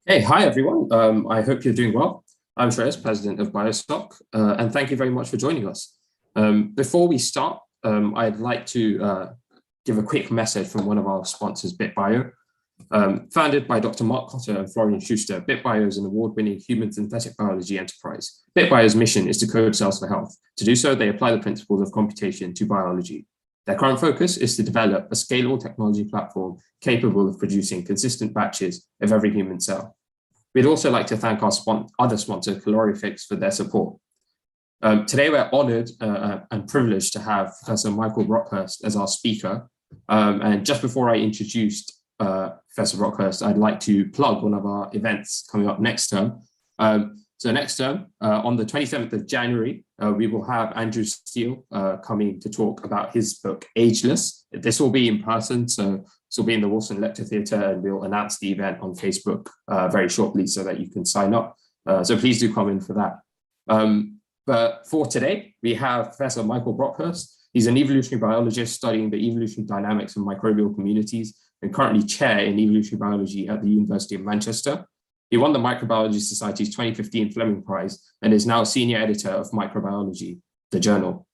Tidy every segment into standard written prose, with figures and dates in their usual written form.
Hey, hi everyone. I hope you're doing well. I'm Shreyas, President of BioStock, and thank you very much for joining us. Before we start, I'd like to give a quick message from one of our sponsors, BitBio. Founded by Dr. Mark Cotter and Florian Schuster, BitBio is an award-winning human synthetic biology enterprise. BitBio's mission is to code cells for health. To do so, they apply the principles of computation to biology. Their current focus is to develop a scalable technology platform capable of producing consistent batches of every human cell. We'd also like to thank our other sponsor, Calorifix, for their support. Today, we're honored and privileged to have Professor Michael Brockhurst as our speaker. And just before I introduced Professor Brockhurst, I'd like to plug one of our events coming up next term. So next term, on the 27th of January, we will have Andrew Steele coming to talk about his book, Ageless. This will be in person, so this will be in the Wilson Lecture Theatre, and we'll announce the event on Facebook very shortly so that you can sign up. So please do come in for that. But for today, we have Professor Michael Brockhurst. He's an evolutionary biologist studying the evolutionary dynamics of microbial communities and currently chair in evolutionary biology at the University of Manchester. He won the Microbiology Society's 2015 Fleming Prize and is now Senior Editor of Microbiology, the journal.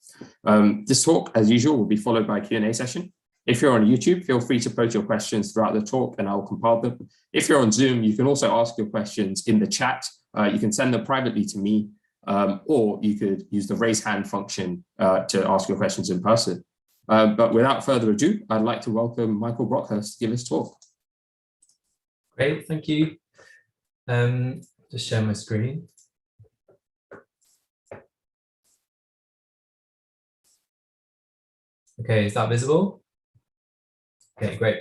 This talk, as usual, will be followed by a Q&A session. If you're on YouTube, feel free to post your questions throughout the talk and I'll compile them. If you're on Zoom, you can also ask your questions in the chat. You can send them privately to me, or you could use the raise hand function to ask your questions in person. But without further ado, I'd like to welcome Michael Brockhurst to give his talk. Great, thank you. Just share my screen. Okay, is that visible? Okay, great.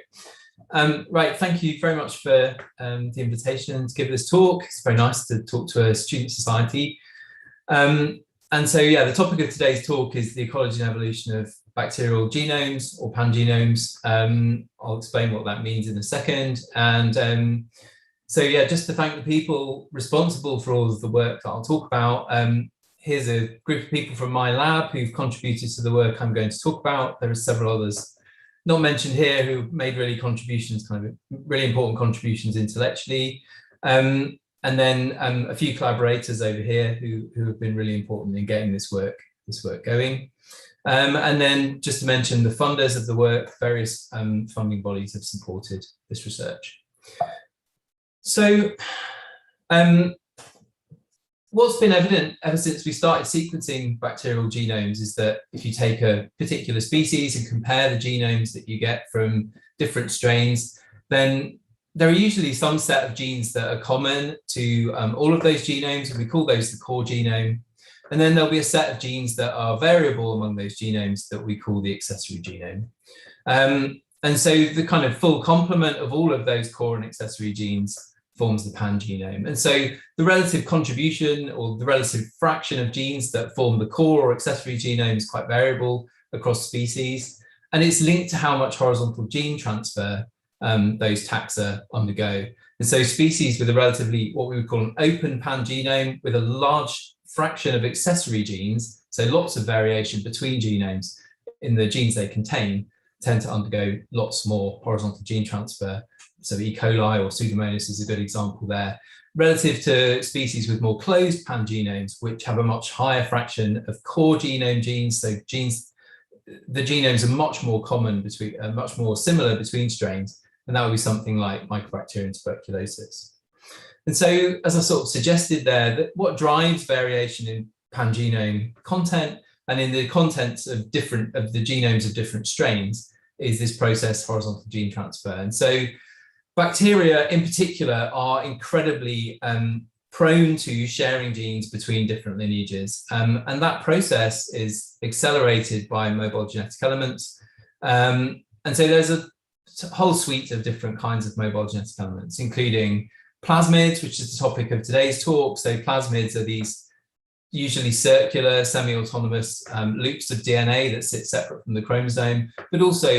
Right, thank you very much for the invitation to give this talk. It's very nice to talk to a student society. And so, yeah, the topic of today's talk is the ecology and evolution of bacterial genomes or pangenomes. I'll explain what that means in a second. And so, yeah, just to thank the people responsible for all of the work that I'll talk about. Here's a group of people from my lab who've contributed to the work I'm going to talk about. There are several others not mentioned here who made really contributions, kind of really important contributions intellectually. And then a few collaborators over here who have been really important in getting this work going. And then just to mention the funders of the work, various funding bodies have supported this research. So what's been evident ever since we started sequencing bacterial genomes is that if you take a particular species and compare the genomes that you get from different strains, then there are usually some set of genes that are common to all of those genomes, and we call those the core genome. And then there'll be a set of genes that are variable among those genomes that we call the accessory genome. And so the kind of full complement of all of those core and accessory genes forms the pangenome. And so the relative contribution or the relative fraction of genes that form the core or accessory genome is quite variable across species. And it's linked to how much horizontal gene transfer those taxa undergo. And so species with a relatively, what we would call an open pangenome with a large fraction of accessory genes, so lots of variation between genomes in the genes they contain, tend to undergo lots more horizontal gene transfer. So E. coli or Pseudomonas is a good example there, relative to species with more closed pangenomes, which have a much higher fraction of core genome genes. So genes, the genomes are much more common between, much more similar between strains, and that would be something like Mycobacterium tuberculosis. And so, as I sort of suggested there, that what drives variation in pangenome content and in the contents of the genomes of different strains is this process, horizontal gene transfer. And so bacteria in particular are incredibly prone to sharing genes between different lineages. And that process is accelerated by mobile genetic elements. And so there's a whole suite of different kinds of mobile genetic elements, including plasmids, which is the topic of today's talk. So plasmids are these usually circular, semi-autonomous loops of DNA that sit separate from the chromosome, but also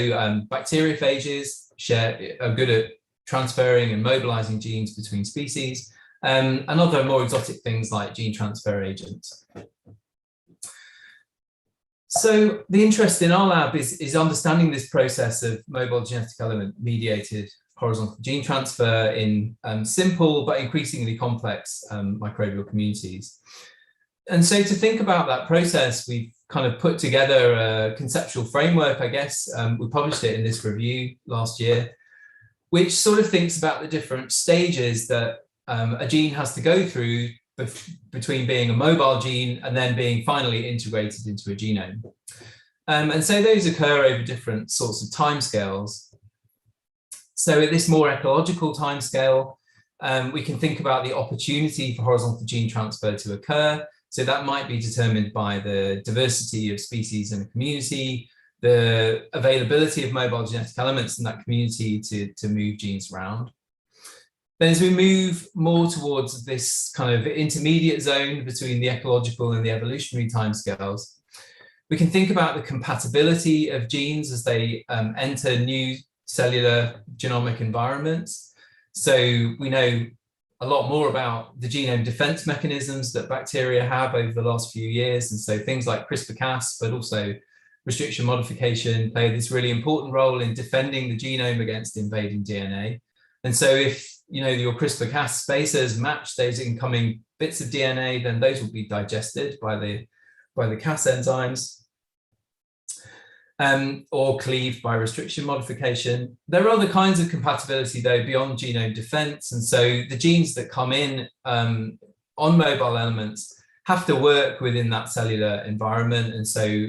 bacteriophages are good at transferring and mobilizing genes between species, and other more exotic things like gene transfer agents. So the interest in our lab is understanding this process of mobile genetic element mediated horizontal gene transfer in simple but increasingly complex microbial communities. And so to think about that process, we've kind of put together a conceptual framework, I guess. We published it in this review last year, which sort of thinks about the different stages that a gene has to go through between being a mobile gene and then being finally integrated into a genome. And so those occur over different sorts of timescales. So at this more ecological timescale, we can think about the opportunity for horizontal gene transfer to occur. So that might be determined by the diversity of species in a community, the availability of mobile genetic elements in that community to move genes around. Then as we move more towards this kind of intermediate zone between the ecological and the evolutionary timescales, we can think about the compatibility of genes as they enter new cellular genomic environments. So we know a lot more about the genome defense mechanisms that bacteria have over the last few years. And so things like CRISPR-Cas, but also restriction modification play this really important role in defending the genome against invading DNA. And so if your CRISPR-Cas spacers match those incoming bits of DNA, then those will be digested by the Cas enzymes. Or cleaved by restriction modification. There are other kinds of compatibility though beyond genome defense, and so the genes that come in on mobile elements have to work within that cellular environment, and so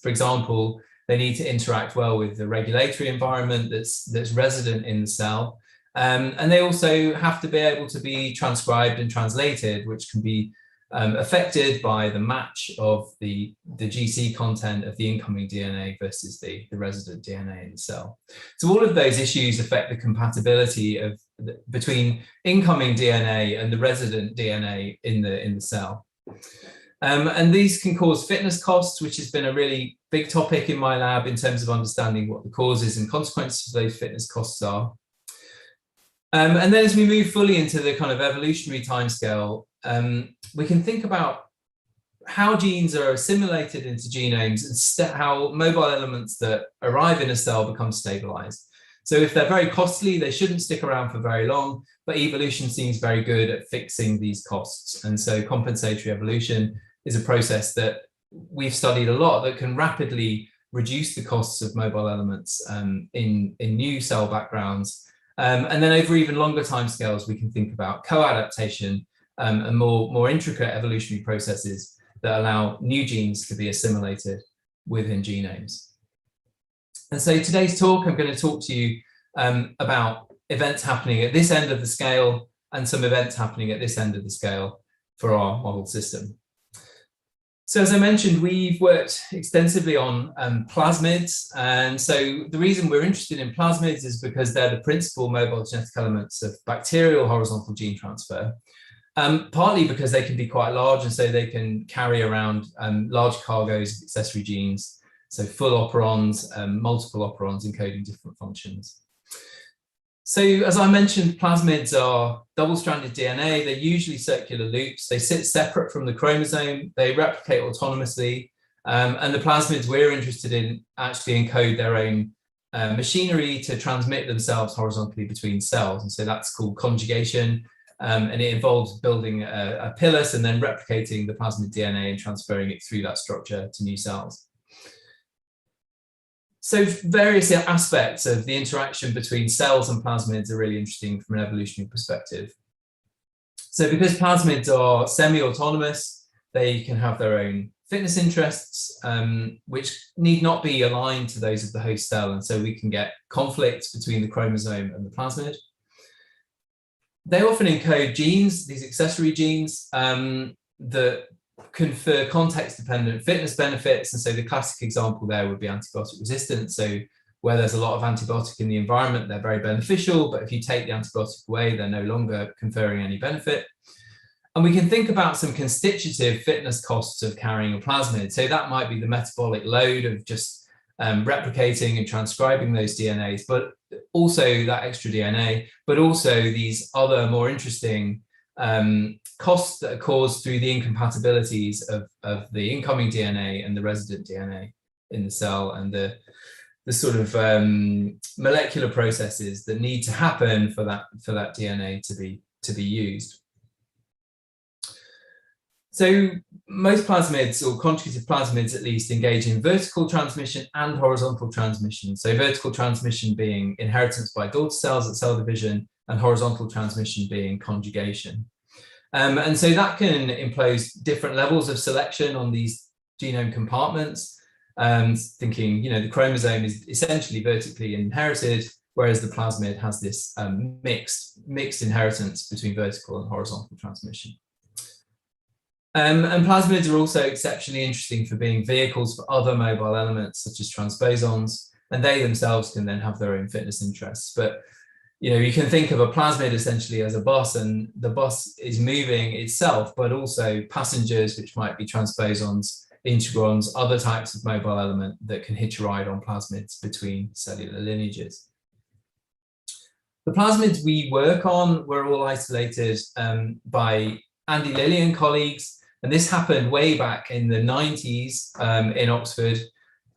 for example, they need to interact well with the regulatory environment that's resident in the cell, and they also have to be able to be transcribed and translated, which can be affected by the match of the GC content of the incoming DNA versus the resident DNA in the cell. So all of those issues affect the compatibility between incoming DNA and the resident DNA in the cell. And these can cause fitness costs, which has been a really big topic in my lab in terms of understanding what the causes and consequences of those fitness costs are. And then as we move fully into the kind of evolutionary timescale, we can think about how genes are assimilated into genomes and how mobile elements that arrive in a cell become stabilized. So if they're very costly, they shouldn't stick around for very long, but evolution seems very good at fixing these costs. And so compensatory evolution is a process that we've studied a lot that can rapidly reduce the costs of mobile elements in new cell backgrounds. And then over even longer timescales, we can think about co-adaptation and more intricate evolutionary processes that allow new genes to be assimilated within genomes. And so today's talk, I'm going to talk to you about events happening at this end of the scale and some events happening at this end of the scale for our model system. So as I mentioned, we've worked extensively on plasmids. And so the reason we're interested in plasmids is because they're the principal mobile genetic elements of bacterial horizontal gene transfer. Partly because they can be quite large, and so they can carry around large cargoes of accessory genes, so full operons, multiple operons encoding different functions. So as I mentioned, plasmids are double-stranded DNA. They're usually circular loops. They sit separate from the chromosome. They replicate autonomously. And the plasmids we're interested in actually encode their own machinery to transmit themselves horizontally between cells. And so that's called conjugation. And it involves building a pilus and then replicating the plasmid DNA and transferring it through that structure to new cells. So various aspects of the interaction between cells and plasmids are really interesting from an evolutionary perspective. So because plasmids are semi-autonomous, they can have their own fitness interests, which need not be aligned to those of the host cell. And so we can get conflicts between the chromosome and the plasmid. They often encode genes, these accessory genes, that confer context-dependent fitness benefits. And so the classic example there would be antibiotic resistance. So where there's a lot of antibiotic in the environment, they're very beneficial, but if you take the antibiotic away, they're no longer conferring any benefit. And we can think about some constitutive fitness costs of carrying a plasmid. So that might be the metabolic load of just replicating and transcribing those DNAs, but also that extra DNA, but also these other more interesting costs that are caused through the incompatibilities of the incoming DNA and the resident DNA in the cell, and the the sort of molecular processes that need to happen for that DNA to be used. So most plasmids, or conjugated plasmids at least, engage in vertical transmission and horizontal transmission. So vertical transmission being inheritance by daughter cells at cell division, and horizontal transmission being conjugation. And so that can impose different levels of selection on these genome compartments. Thinking, the chromosome is essentially vertically inherited, whereas the plasmid has this mixed inheritance between vertical and horizontal transmission. And plasmids are also exceptionally interesting for being vehicles for other mobile elements such as transposons, and they themselves can then have their own fitness interests. But you can think of a plasmid essentially as a bus, and the bus is moving itself, but also passengers, which might be transposons, integrons, other types of mobile element that can hitch a ride on plasmids between cellular lineages. The plasmids we work on were all isolated by Andy Lilly and colleagues, and this happened way back in the 90s in Oxford,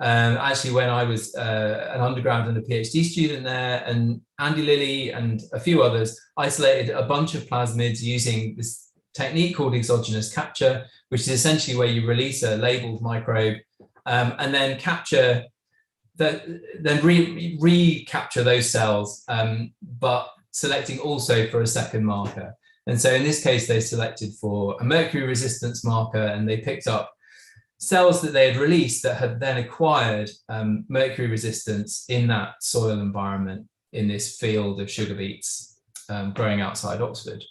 actually when I was an undergrad and a PhD student there, and Andy Lilly and a few others isolated a bunch of plasmids using this technique called exogenous capture, which is essentially where you release a labeled microbe and then capture recapture those cells, but selecting also for a second marker. And so in this case, they selected for a mercury resistance marker, and they picked up cells that they had released that had then acquired mercury resistance in that soil environment in this field of sugar beets growing outside Oxford.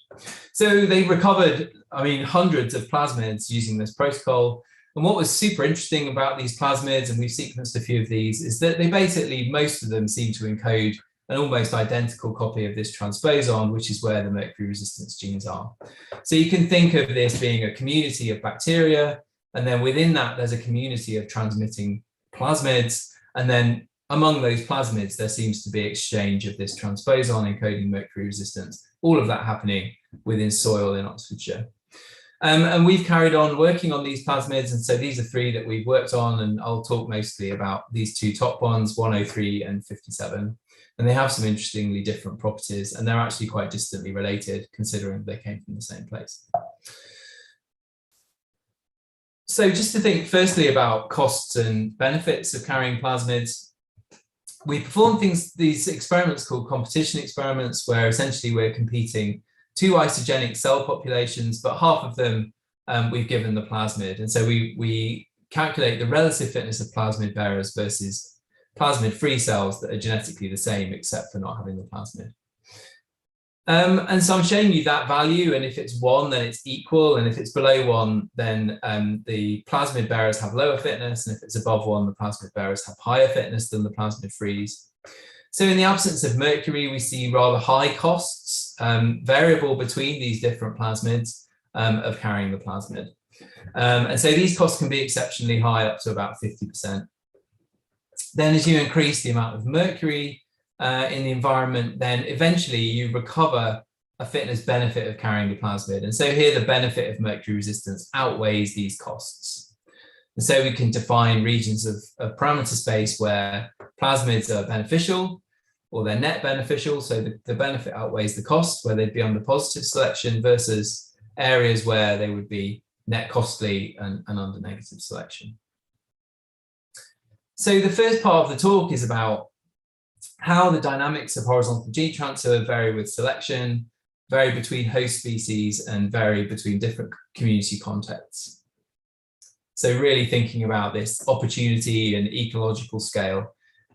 So they recovered, hundreds of plasmids using this protocol. And what was super interesting about these plasmids, and we've sequenced a few of these, is that they basically, most of them seem to encode an almost identical copy of this transposon, which is where the mercury resistance genes are. So you can think of this being a community of bacteria, and then within that, there's a community of transmitting plasmids, and then among those plasmids, there seems to be exchange of this transposon encoding mercury resistance, all of that happening within soil in Oxfordshire. And we've carried on working on these plasmids, and so these are three that we've worked on, and I'll talk mostly about these two top ones, 103 and 57. And they have some interestingly different properties, and they're actually quite distantly related, considering they came from the same place. So just to think firstly about costs and benefits of carrying plasmids, we perform these experiments called competition experiments, where essentially we're competing two isogenic cell populations, but half of them we've given the plasmid. And so we calculate the relative fitness of plasmid bearers versus plasmid-free cells that are genetically the same, except for not having the plasmid. And so I'm showing you that value, and if it's 1, then it's equal, and if it's below 1, then the plasmid bearers have lower fitness, and if it's above 1, the plasmid bearers have higher fitness than the plasmid frees. So in the absence of mercury, we see rather high costs, variable between these different plasmids, of carrying the plasmid. And so these costs can be exceptionally high, up to about 50%. Then as you increase the amount of mercury in the environment, then eventually you recover a fitness benefit of carrying the plasmid. And so here the benefit of mercury resistance outweighs these costs. And so we can define regions of parameter space where plasmids are beneficial, or they're net beneficial. So the benefit outweighs the cost, where they'd be under positive selection, versus areas where they would be net costly and under negative selection. So the first part of the talk is about how the dynamics of horizontal gene transfer vary with selection, vary between host species, and vary between different community contexts. So really thinking about this opportunity and ecological scale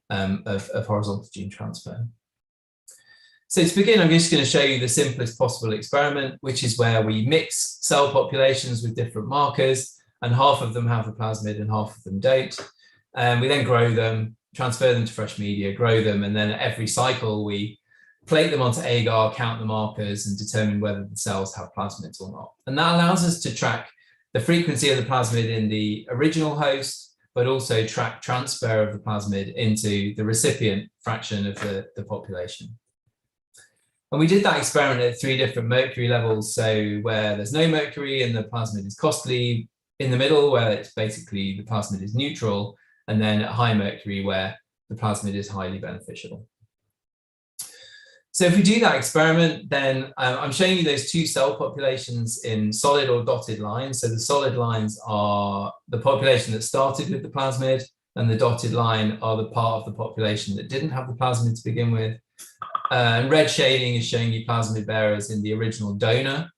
of horizontal gene transfer. So to begin, I'm just going to show you the simplest possible experiment, which is where we mix cell populations with different markers, and half of them have the plasmid and half of them don't. And we then grow them, transfer them to fresh media, grow them, and then at every cycle we plate them onto agar, count the markers, and determine whether the cells have plasmids or not. And that allows us to track the frequency of the plasmid in the original host, but also track transfer of the plasmid into the recipient fraction of the population. And we did that experiment at 3 different mercury levels. So where there's no mercury and the plasmid is costly, in the middle where it's basically the plasmid is neutral, and then at high mercury where the plasmid is highly beneficial. So if we do that experiment, then I'm showing you those two cell populations in solid or dotted lines. So the solid lines are the population that started with the plasmid, and the dotted line are the part of the population that didn't have the plasmid to begin with. And red shading is showing you plasmid bearers in the original donor,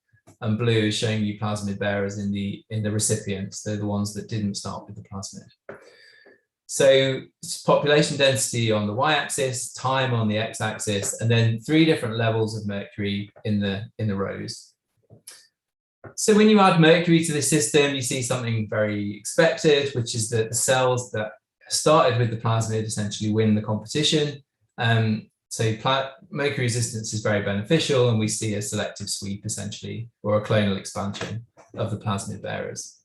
and blue is showing you plasmid bearers in the recipients. They're the ones that didn't start with the plasmid. So population density on the y-axis, time on the x-axis, and then 3 different levels of mercury in the rows. So when you add mercury to the system, you see something very expected, which is that the cells that started with the plasmid essentially win the competition. So mercury resistance is very beneficial, and we see a selective sweep essentially, or a clonal expansion of the plasmid bearers.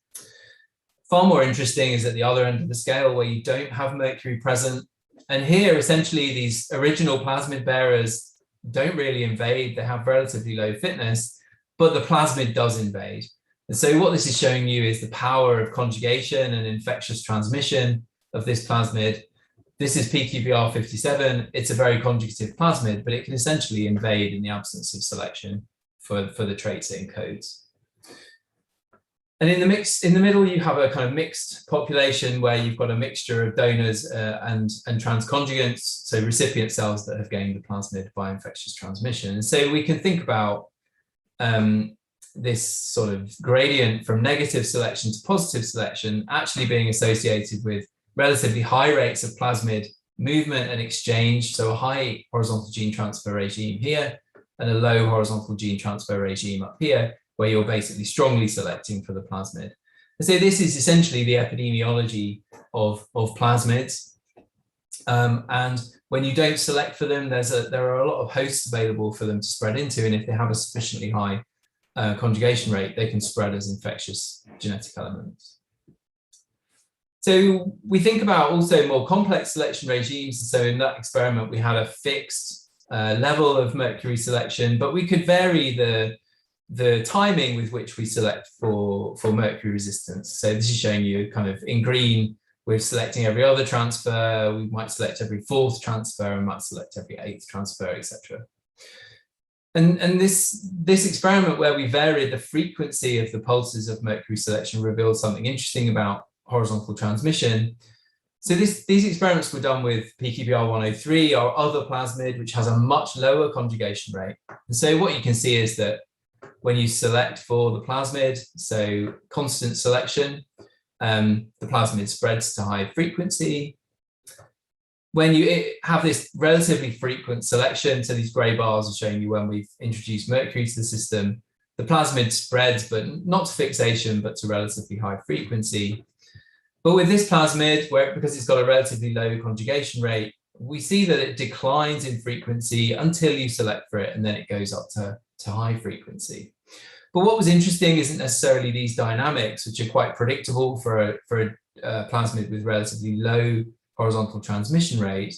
Far more interesting is at the other end of the scale where you don't have mercury present. And here, essentially, these original plasmid bearers don't really invade. They have relatively low fitness, but the plasmid does invade. And so what this is showing you is the power of conjugation and infectious transmission of this plasmid. This is PQBR57. It's a very conjugative plasmid, but it can essentially invade in the absence of selection for the traits it encodes. And in the middle, you have a kind of mixed population where you've got a mixture of donors and transconjuncts, so recipient cells that have gained the plasmid by infectious transmission. And so we can think about this sort of gradient from negative selection to positive selection actually being associated with relatively high rates of plasmid movement and exchange, so a high horizontal gene transfer regime here and a low horizontal gene transfer regime up here, where you're basically strongly selecting for the plasmid. And so this is essentially the epidemiology of plasmids. And when you don't select for them, there are a lot of hosts available for them to spread into, and if they have a sufficiently high conjugation rate, they can spread as infectious genetic elements. So we think about also more complex selection regimes. So in that experiment, we had a fixed level of mercury selection, but we could vary the timing with which we select for mercury resistance. So this is showing you kind of in green, we're selecting every other transfer, we might select every 4th transfer, and might select every 8th transfer, etc. And this experiment where we varied the frequency of the pulses of mercury selection revealed something interesting about horizontal transmission. So these experiments were done with PQBR103, our other plasmid, which has a much lower conjugation rate. And so what you can see is that when you select for the plasmid, so constant selection, the plasmid spreads to high frequency. When you have this relatively frequent selection, so these gray bars are showing you when we've introduced mercury to the system, the plasmid spreads, but not to fixation, but to relatively high frequency. But with this plasmid, because it's got a relatively low conjugation rate, we see that it declines in frequency until you select for it, and then it goes up to high frequency. But what was interesting isn't necessarily these dynamics, which are quite predictable for a plasmid with relatively low horizontal transmission rate.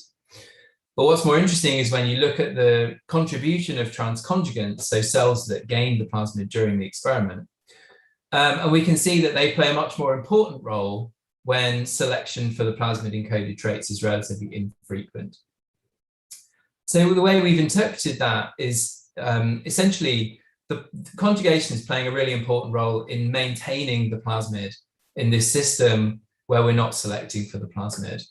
But what's more interesting is when you look at the contribution of transconjuncts, so cells that gained the plasmid during the experiment, and we can see that they play a much more important role when selection for the plasmid encoded traits is relatively infrequent. So the way we've interpreted that is essentially the conjugation is playing a really important role in maintaining the plasmid in this system where we're not selecting for the plasmid.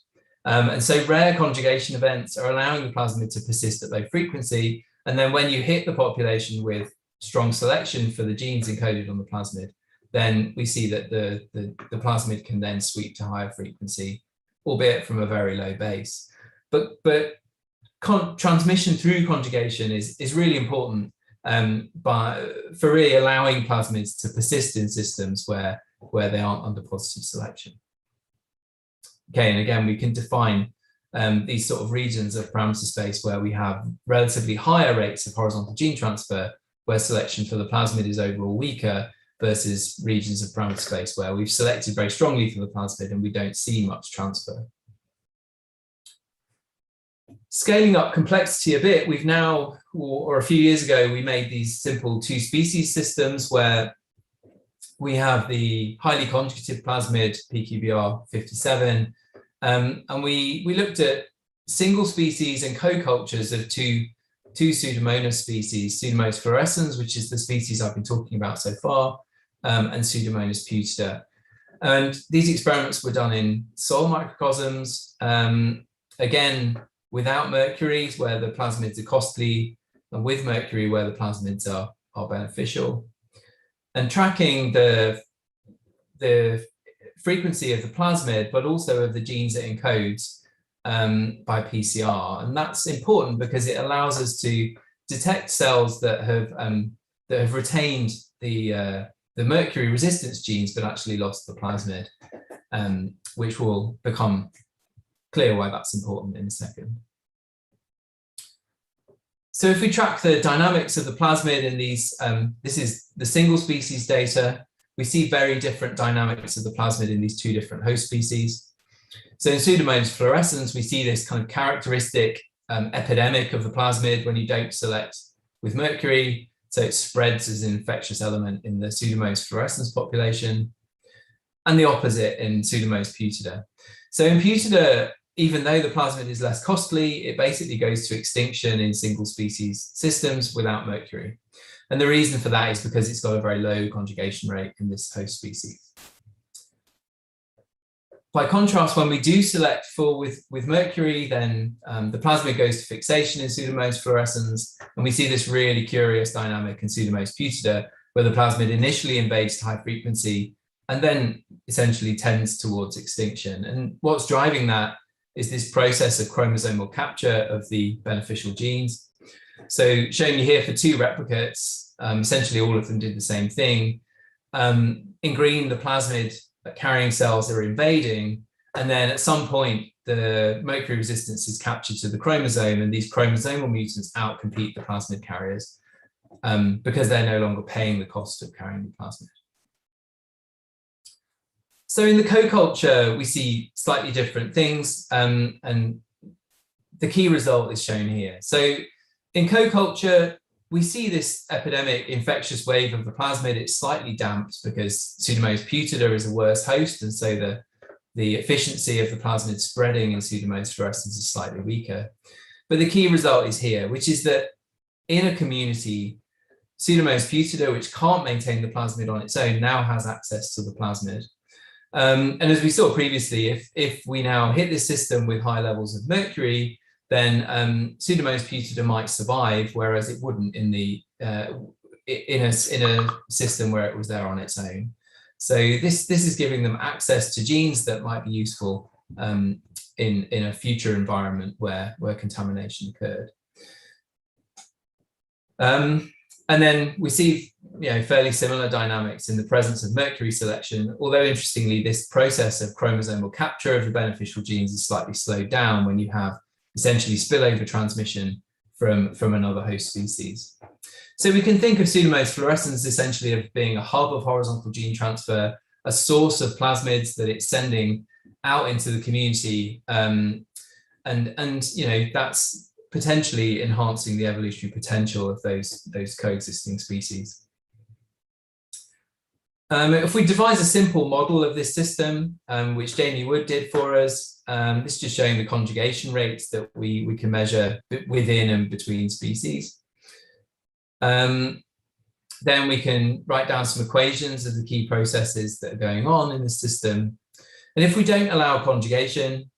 And so rare conjugation events are allowing the plasmid to persist at low frequency. And then when you hit the population with strong selection for the genes encoded on the plasmid, then we see that the plasmid can then sweep to higher frequency, albeit from a very low base. But transmission through conjugation is really important for really allowing plasmids to persist in systems where they aren't under positive selection. Okay, and again, we can define these sort of regions of parameter space where we have relatively higher rates of horizontal gene transfer, where selection for the plasmid is overall weaker, versus regions of parameter space where we've selected very strongly for the plasmid and we don't see much transfer. Scaling up complexity a bit, we've now, or a few years ago, we made these simple 2-species systems where we have the highly conjugative plasmid PQBR57, and we looked at single species and co-cultures of two Pseudomonas species, Pseudomonas fluorescens, which is the species I've been talking about so far, and Pseudomonas putida. And these experiments were done in soil microcosms, again, without mercury, where the plasmids are costly, and with mercury, where the plasmids are beneficial. And tracking the frequency of the plasmid, but also of the genes it encodes by PCR. And that's important because it allows us to detect cells that have retained the mercury resistance genes, but actually lost the plasmid, which will become clear why that's important in a second. So if we track the dynamics of the plasmid in these, this is the single species data, we see very different dynamics of the plasmid in these two different host species. So in Pseudomonas fluorescens, we see this kind of characteristic epidemic of the plasmid when you don't select with mercury. So it spreads as an infectious element in the Pseudomonas fluorescens population, and the opposite in Pseudomonas putida. So in putida, even though the plasmid is less costly, it basically goes to extinction in single species systems without mercury. And the reason for that is because it's got a very low conjugation rate in this host species. By contrast, when we do select with mercury, then the plasmid goes to fixation in Pseudomonas fluorescens, and we see this really curious dynamic in Pseudomonas putida, where the plasmid initially invades to high frequency and then essentially tends towards extinction. And what's driving that is this process of chromosomal capture of the beneficial genes. So showing you here for two replicates, essentially all of them did the same thing. In green, the plasmid carrying cells are invading, and then at some point the mercury resistance is captured to the chromosome, and these chromosomal mutants outcompete the plasmid carriers because they're no longer paying the cost of carrying the plasmid. So in the co-culture, we see slightly different things, and the key result is shown here. So in co-culture, we see this epidemic infectious wave of the plasmid. It's slightly damped because Pseudomonas putida is a worse host, and so the efficiency of the plasmid spreading in Pseudomonas fluorescens is slightly weaker. But the key result is here, which is that in a community, Pseudomonas putida, which can't maintain the plasmid on its own, now has access to the plasmid. And as we saw previously, if we now hit this system with high levels of mercury, then Pseudomonas putida might survive, whereas it wouldn't in a system where it was there on its own. So this is giving them access to genes that might be useful in a future environment where contamination occurred. And then we see fairly similar dynamics in the presence of mercury selection, although interestingly, this process of chromosomal capture of the beneficial genes is slightly slowed down when you have essentially spillover transmission from another host species. So we can think of Pseudomonas fluorescens essentially of being a hub of horizontal gene transfer, a source of plasmids that it's sending out into the community, and that's potentially enhancing the evolutionary potential of those coexisting species. If we devise a simple model of this system, which Jamie Wood did for us, this is just showing the conjugation rates that we can measure within and between species. Then we can write down some equations of the key processes that are going on in the system. And if we don't allow conjugation,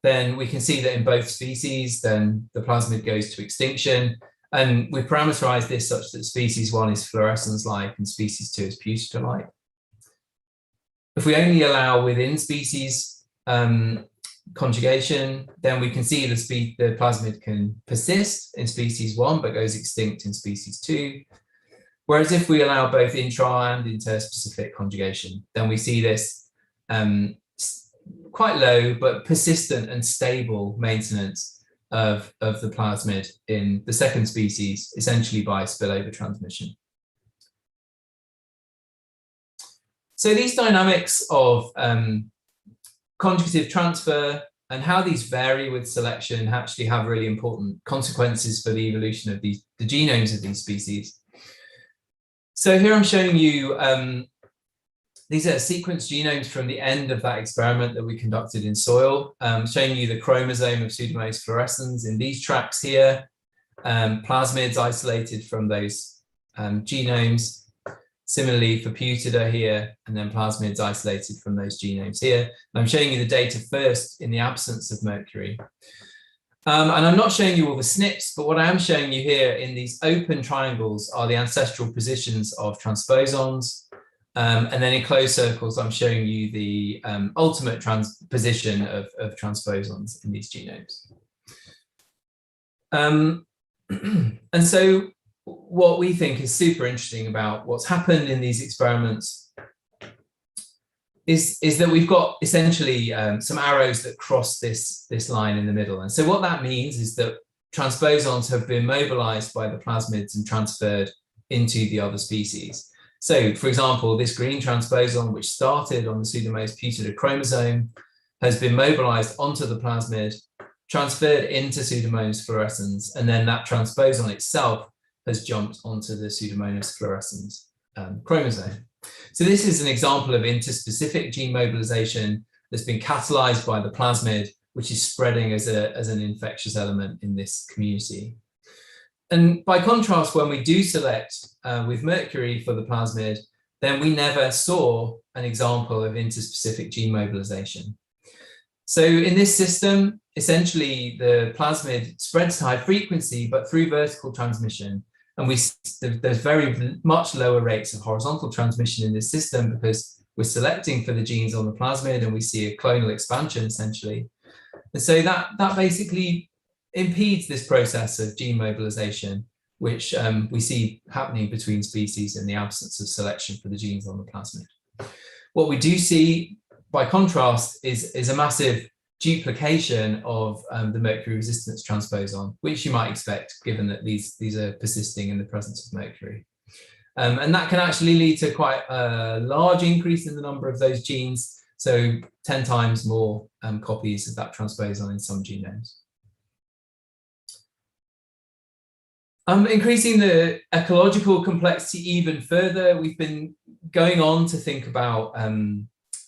then we can see that in both species, then the plasmid goes to extinction. And we parameterize this such that species 1 is fluorescens-like and species 2 is putida-like. If we only allow within species conjugation, then we can see the plasmid can persist in species 1, but goes extinct in species 2. Whereas if we allow both intra and interspecific conjugation, then we see this quite low, but persistent and stable maintenance of the plasmid in the second species, essentially by spillover transmission. So these dynamics of conjugative transfer and how these vary with selection actually have really important consequences for the evolution of the genomes of these species. So here I'm showing you These are sequenced genomes from the end of that experiment that we conducted in soil, showing you the chromosome of Pseudomonas fluorescens in these tracks here, plasmids isolated from those genomes. Similarly for Putida here, and then plasmids isolated from those genomes here. And I'm showing you the data first in the absence of Mercury. And I'm not showing you all the SNPs, but what I am showing you here in these open triangles are the ancestral positions of transposons. And then in closed circles, I'm showing you the ultimate position of transposons in these genomes. And so what we think is super interesting about what's happened in these experiments is that we've got essentially some arrows that cross this line in the middle. And so what that means is that transposons have been mobilized by the plasmids and transferred into the other species. So for example, this green transposon, which started on the Pseudomonas putida chromosome, has been mobilized onto the plasmid, transferred into Pseudomonas fluorescens, and then that transposon itself has jumped onto the Pseudomonas fluorescens chromosome. So this is an example of interspecific gene mobilization that's been catalyzed by the plasmid, which is spreading as an infectious element in this community. And by contrast, when we do select with Mercury for the plasmid, then we never saw an example of interspecific gene mobilization. So in this system, essentially the plasmid spreads to high frequency, but through vertical transmission. And there's very much lower rates of horizontal transmission in this system because we're selecting for the genes on the plasmid and we see a clonal expansion essentially. And so that basically impedes this process of gene mobilization, which we see happening between species in the absence of selection for the genes on the plasmid. What we do see, by contrast, is a massive duplication of the mercury resistance transposon, which you might expect given that these are persisting in the presence of mercury. And that can actually lead to quite a large increase in the number of those genes, so 10 times more copies of that transposon in some genomes. Increasing the ecological complexity even further, we've been going on to think about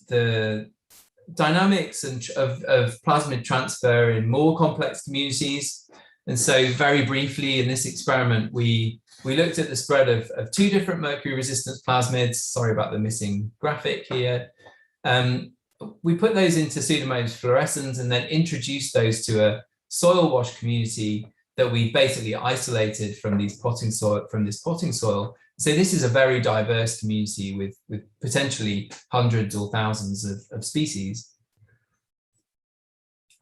the dynamics of plasmid transfer in more complex communities. And so very briefly in this experiment, we looked at the spread of two different mercury resistance plasmids. Sorry about the missing graphic here. We put those into Pseudomonas fluorescens and then introduced those to a soil wash community that we basically isolated from this potting soil. So this is a very diverse community with potentially hundreds or thousands of species.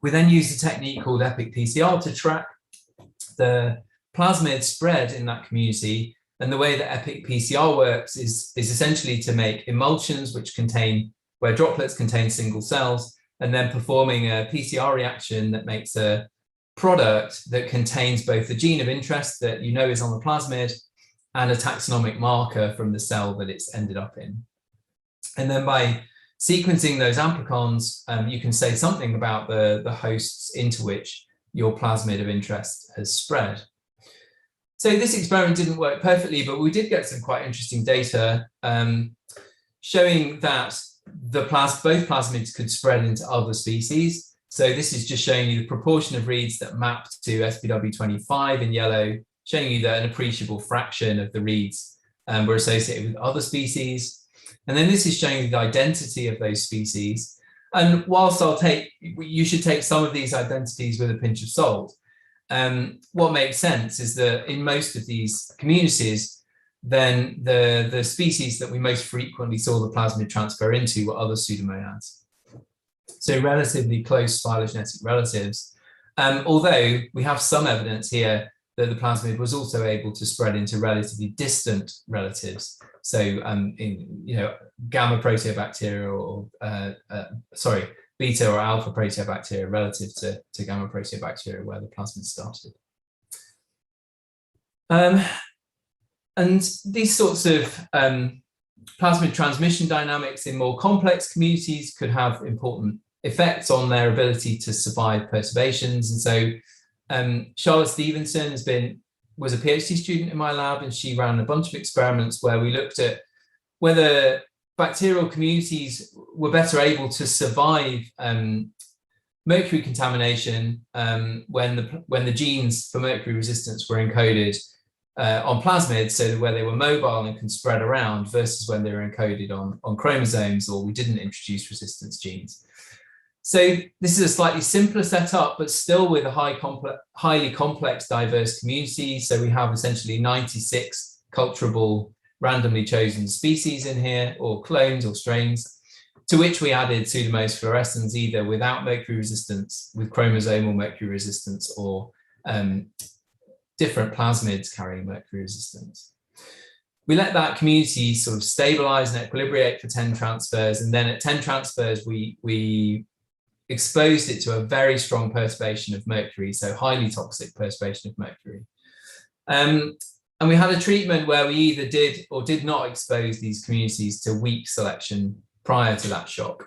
We then used a technique called EPIC PCR to track the plasmid spread in that community. And the way that EPIC PCR works is essentially to make emulsions where droplets contain single cells, and then performing a PCR reaction that makes a product that contains both the gene of interest that you know is on the plasmid and a taxonomic marker from the cell that it's ended up in. And then by sequencing those amplicons, you can say something about the hosts into which your plasmid of interest has spread. So this experiment didn't work perfectly, but we did get some quite interesting data showing that both plasmids could spread into other species. So this is just showing you the proportion of reads that mapped to SPW25 in yellow, showing you that an appreciable fraction of the reads were associated with other species. And then this is showing you the identity of those species. And whilst you should take some of these identities with a pinch of salt, what makes sense is that in most of these communities, then the species that we most frequently saw the plasmid transfer into were other pseudomonads. So relatively close phylogenetic relatives, although we have some evidence here that the plasmid was also able to spread into relatively distant relatives. So gamma proteobacteria or beta or alpha proteobacteria relative to gamma proteobacteria where the plasmid started. And these sorts of plasmid transmission dynamics in more complex communities could have important effects on their ability to survive perturbations. And so Charlotte Stevenson was a PhD student in my lab, and she ran a bunch of experiments where we looked at whether bacterial communities were better able to survive mercury contamination when the genes for mercury resistance were encoded on plasmids, so where they were mobile and can spread around, versus when they were encoded on chromosomes, or we didn't introduce resistance genes. So this is a slightly simpler setup, but still with a highly complex, diverse community. So we have essentially 96 culturable, randomly chosen species in here, or clones or strains, to which we added Pseudomonas fluorescens, either without mercury resistance, with chromosomal mercury resistance, or different plasmids carrying mercury resistance. We let that community sort of stabilize and equilibrate for 10 transfers, and then at 10 transfers, we exposed it to a very strong perturbation of mercury, so highly toxic perturbation of mercury. And we had a treatment where we either did or did not expose these communities to weak selection prior to that shock.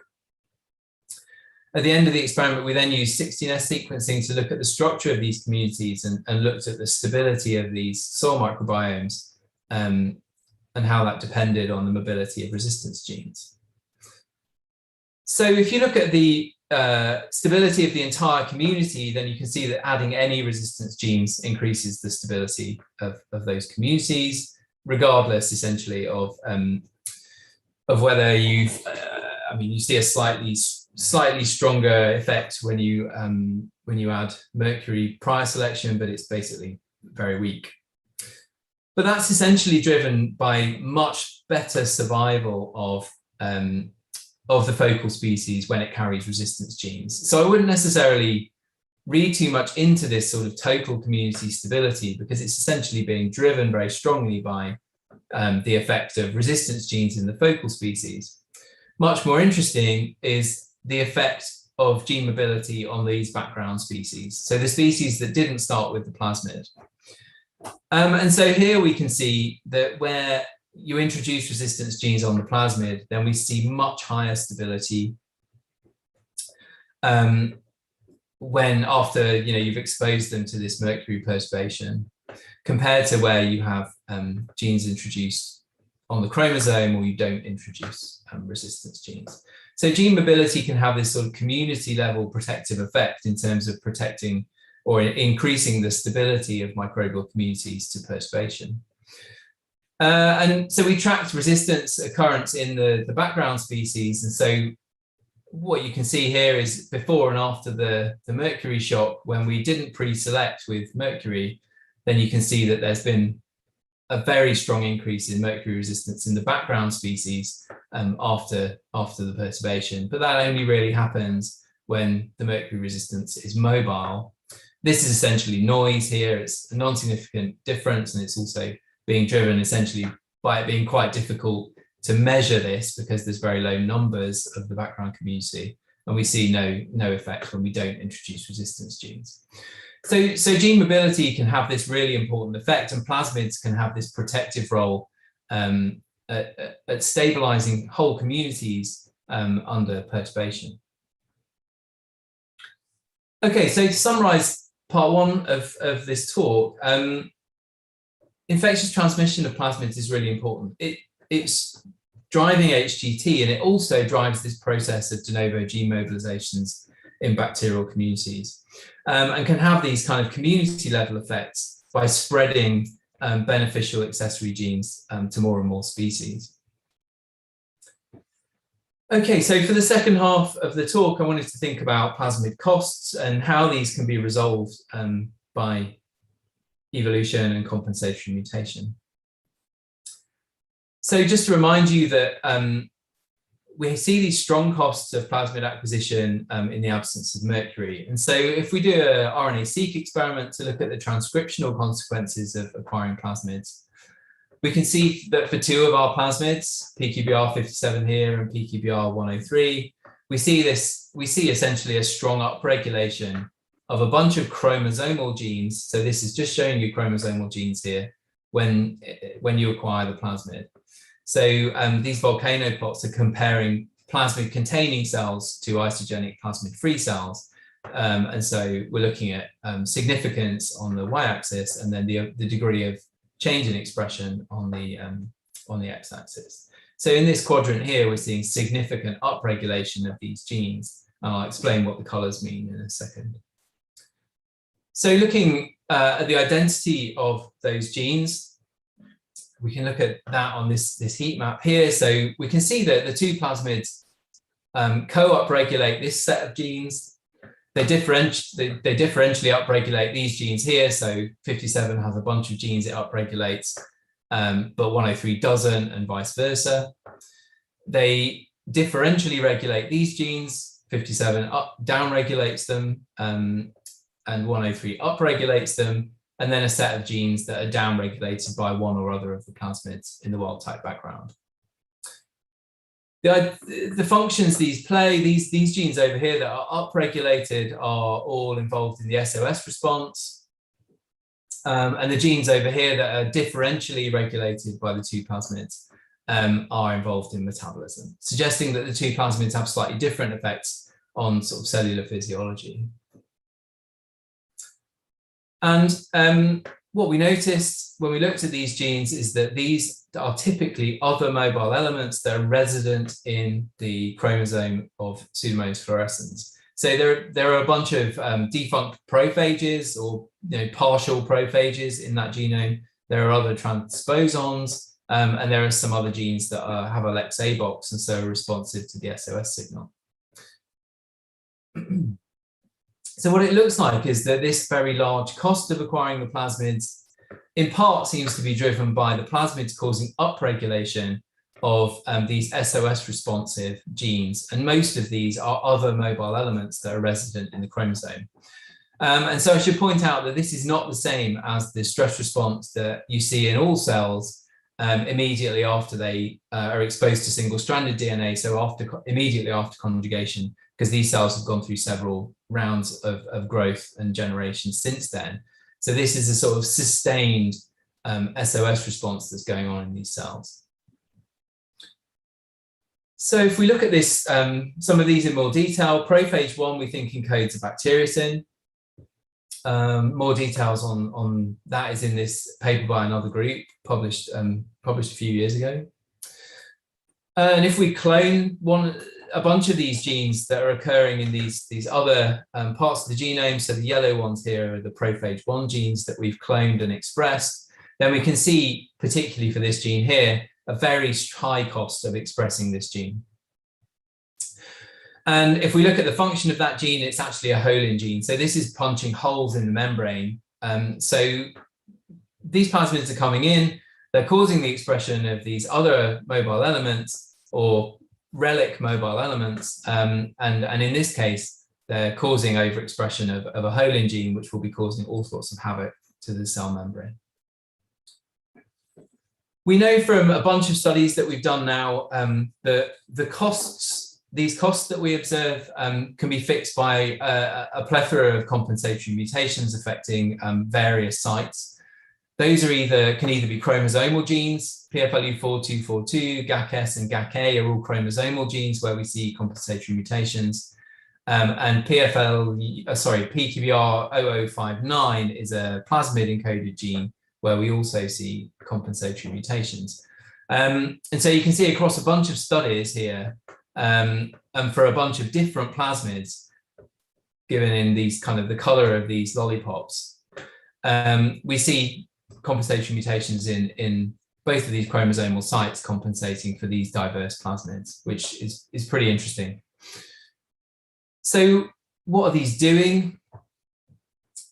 At the end of the experiment, we then used 16S sequencing to look at the structure of these communities and looked at the stability of these soil microbiomes and how that depended on the mobility of resistance genes. So if you look at the stability of the entire community, then you can see that adding any resistance genes increases the stability of those communities, regardless essentially of whether you've, you see a slightly stronger effect when you add mercury prior selection, but it's basically very weak. But that's essentially driven by much better survival of the focal species when it carries resistance genes. So I wouldn't necessarily read too much into this sort of total community stability, because it's essentially being driven very strongly by the effect of resistance genes in the focal species. Much more interesting is the effect of gene mobility on these background species. So the species that didn't start with the plasmid. And so here we can see that where you introduce resistance genes on the plasmid, then we see much higher stability when after you've exposed them to this mercury perturbation, compared to where you have genes introduced on the chromosome or you don't introduce resistance genes. So gene mobility can have this sort of community level protective effect in terms of protecting or increasing the stability of microbial communities to perturbation. And so we tracked resistance occurrence in the background species. And so what you can see here is before and after the mercury shock, when we didn't pre-select with mercury, then you can see that there's been a very strong increase in mercury resistance in the background species after the perturbation. But that only really happens when the mercury resistance is mobile. This is essentially noise here. It's a non-significant difference, and it's also being driven essentially by it being quite difficult to measure this because there's very low numbers of the background community, and we see no effect when we don't introduce resistance genes. So gene mobility can have this really important effect, and plasmids can have this protective role at stabilizing whole communities under perturbation. Okay, so to summarize part one of this talk, infectious transmission of plasmids is really important. It's driving HGT, and it also drives this process of de novo gene mobilizations in bacterial communities, and can have these kind of community level effects by spreading beneficial accessory genes to more and more species. Okay, so for the second half of the talk, I wanted to think about plasmid costs and how these can be resolved by evolution and compensatory mutation. So just to remind you that we see these strong costs of plasmid acquisition in the absence of mercury. And so if we do an RNA-seq experiment to look at the transcriptional consequences of acquiring plasmids, we can see that for two of our plasmids, PQBR57 here and PQBR103, we see essentially a strong upregulation of a bunch of chromosomal genes. So this is just showing you chromosomal genes here when you acquire the plasmid. So these volcano plots are comparing plasmid containing cells to isogenic plasmid free cells. And so we're looking at significance on the y-axis, and then the degree of change in expression on the x-axis. So in this quadrant here, we're seeing significant upregulation of these genes. And I'll explain what the colors mean in a second. So looking at the identity of those genes, we can look at that on this heat map here. So we can see that the two plasmids co-upregulate this set of genes. They differentially upregulate these genes here. So 57 has a bunch of genes it upregulates, but 103 doesn't, and vice versa. They differentially regulate these genes. 57 downregulates them, and 103 upregulates them, and then a set of genes that are downregulated by one or other of the plasmids in the wild type background. The functions these play, these genes over here that are upregulated are all involved in the SOS response. And the genes over here that are differentially regulated by the two plasmids are involved in metabolism, suggesting that the two plasmids have slightly different effects on sort of cellular physiology. And what we noticed when we looked at these genes is that these are typically other mobile elements that are resident in the chromosome of Pseudomonas fluorescens. So there are a bunch of defunct prophages or partial prophages in that genome. There are other transposons, and there are some other genes that have a Lex A box and so are responsive to the SOS signal. So what it looks like is that this very large cost of acquiring the plasmids in part seems to be driven by the plasmids causing upregulation of these SOS responsive genes. And most of these are other mobile elements that are resident in the chromosome. And so I should point out that this is not the same as the stress response that you see in all cells immediately after they are exposed to single-stranded DNA, so immediately after conjugation, because these cells have gone through several rounds of growth and generation since then. So this is a sort of sustained SOS response that's going on in these cells. So if we look at this, some of these in more detail, prophage 1 we think encodes a bacteriocin. More details on that is in this paper by another group published a few years ago. And if we clone a bunch of these genes that are occurring in these other parts of the genome, so the yellow ones here are the prophage 1 genes that we've cloned and expressed, then we can see, particularly for this gene here, a very high cost of expressing this gene. And if we look at the function of that gene, it's actually a holin gene. So this is punching holes in the membrane. So these plasmids are coming in, they're causing the expression of these other mobile elements or relic mobile elements. And in this case, they're causing overexpression of a holin gene, which will be causing all sorts of havoc to the cell membrane. We know from a bunch of studies that we've done now that these costs that we observe can be fixed by a plethora of compensatory mutations affecting various sites. Those can either be chromosomal genes, PFLU4242, GAC-S and GAC-A are all chromosomal genes where we see compensatory mutations. And PQBR0059 is a plasmid encoded gene where we also see compensatory mutations. And so you can see across a bunch of studies here, and for a bunch of different plasmids, given in these kind of the color of these lollipops, we see compensatory mutations in both of these chromosomal sites compensating for these diverse plasmids, which is pretty interesting. So what are these doing?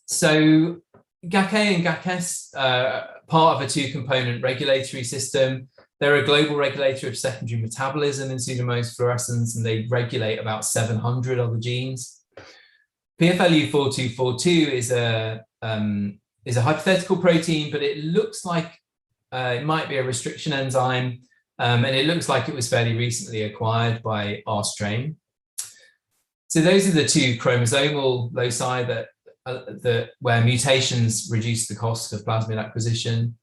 So GAC-A and GAC-S part of a two-component regulatory system. They're a global regulator of secondary metabolism in Pseudomonas fluorescens, and they regulate about 700 other genes. PFLU4242 is a hypothetical protein, but it looks like it might be a restriction enzyme, and it looks like it was fairly recently acquired by R-strain. So those are the two chromosomal loci where mutations reduce the cost of plasmid acquisition.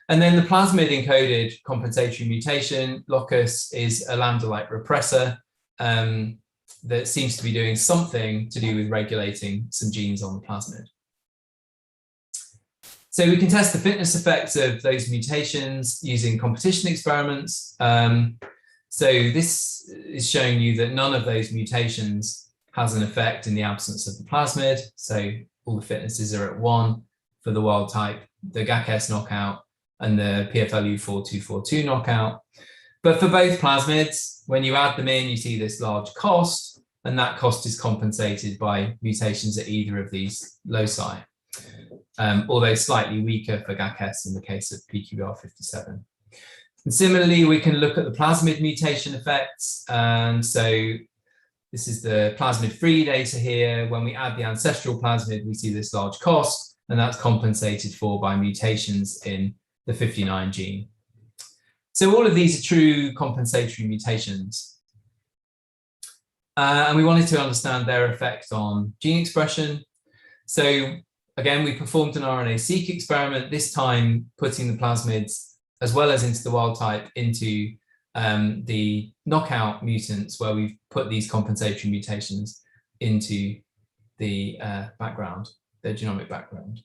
And then the plasmid encoded compensatory mutation locus is a lambda-like repressor that seems to be doing something to do with regulating some genes on the plasmid. So we can test the fitness effects of those mutations using competition experiments. So this is showing you that none of those mutations has an effect in the absence of the plasmid. So all the fitnesses are at 1 for the wild type, the GAC-S knockout, and the PFLU4242 knockout. But for both plasmids, when you add them in, you see this large cost, and that cost is compensated by mutations at either of these loci, although slightly weaker for GAC-S in the case of PQBR57. And similarly, we can look at the plasmid mutation effects. So this is the plasmid-free data here. When we add the ancestral plasmid, we see this large cost, and that's compensated for by mutations in the 59 gene. So all of these are true compensatory mutations. And we wanted to understand their effect on gene expression. So again, we performed an RNA-seq experiment, this time putting the plasmids as well as into the wild type into the knockout mutants, where we've put these compensatory mutations into the background, their genomic background.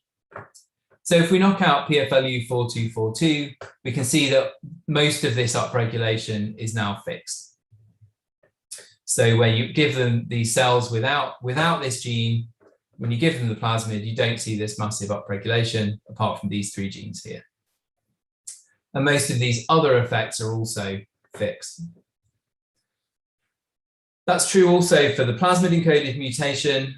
So if we knock out PFLU4242, we can see that most of this upregulation is now fixed. So where you give them these cells without this gene, when you give them the plasmid, you don't see this massive upregulation apart from these 3 genes here. And most of these other effects are also fixed. That's true also for the plasmid encoded mutation,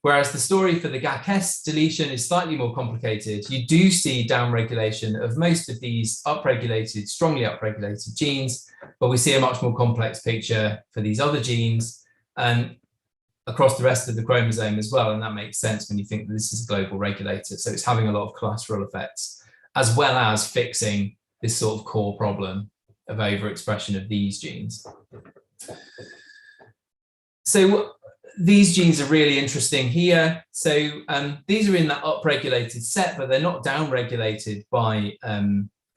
whereas the story for the GAC-S deletion is slightly more complicated. You do see downregulation of most of these upregulated, strongly upregulated genes, but we see a much more complex picture for these other genes and across the rest of the chromosome as well. And that makes sense when you think that this is a global regulator. So it's having a lot of collateral effects, as well as fixing this sort of core problem of overexpression of these genes. So these genes are really interesting here. So these are in that upregulated set, but they're not downregulated by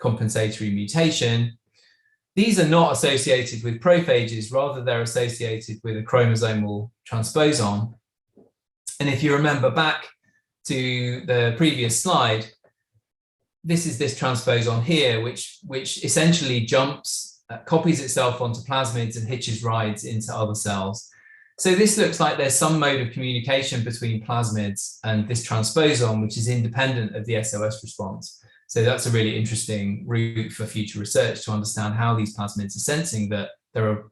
compensatory mutation. These are not associated with prophages, rather they're associated with a chromosomal transposon. And if you remember back to the previous slide, this is this transposon here, which essentially jumps, copies itself onto plasmids and hitches rides into other cells. So this looks like there's some mode of communication between plasmids and this transposon, which is independent of the SOS response. So that's a really interesting route for future research to understand how these plasmids are sensing that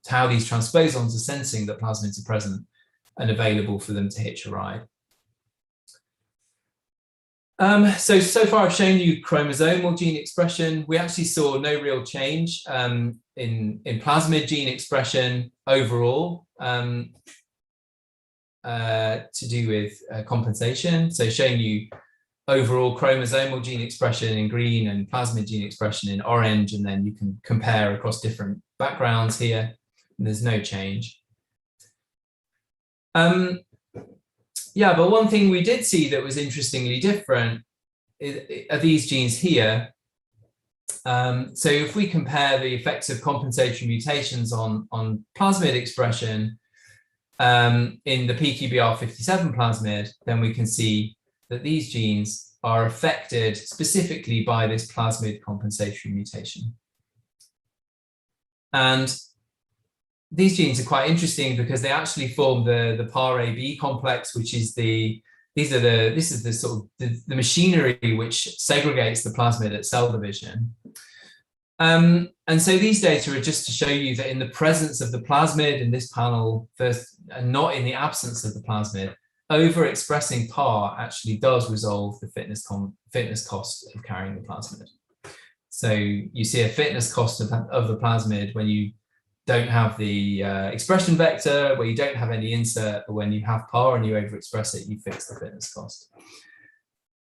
how these transposons are sensing that plasmids are present and available for them to hitch a ride. So far I've shown you chromosomal gene expression. We actually saw no real change in plasmid gene expression overall to do with compensation. So showing you overall chromosomal gene expression in green and plasmid gene expression in orange, and then you can compare across different backgrounds here, and there's no change. Yeah, but one thing we did see that was interestingly different are these genes here. So if we compare the effects of compensatory mutations on plasmid expression in the PQBR57 plasmid, then we can see that these genes are affected specifically by this plasmid compensatory mutation. And these genes are quite interesting because they actually form the PAR-AB complex, which is the machinery which segregates the plasmid at cell division. And so these data are just to show you that in the presence of the plasmid in this panel, first, and not in the absence of the plasmid, overexpressing PAR actually does resolve the fitness cost of carrying the plasmid. So you see a fitness cost of the plasmid when you don't have the expression vector, where you don't have any insert, but when you have PAR and you overexpress it, you fix the fitness cost.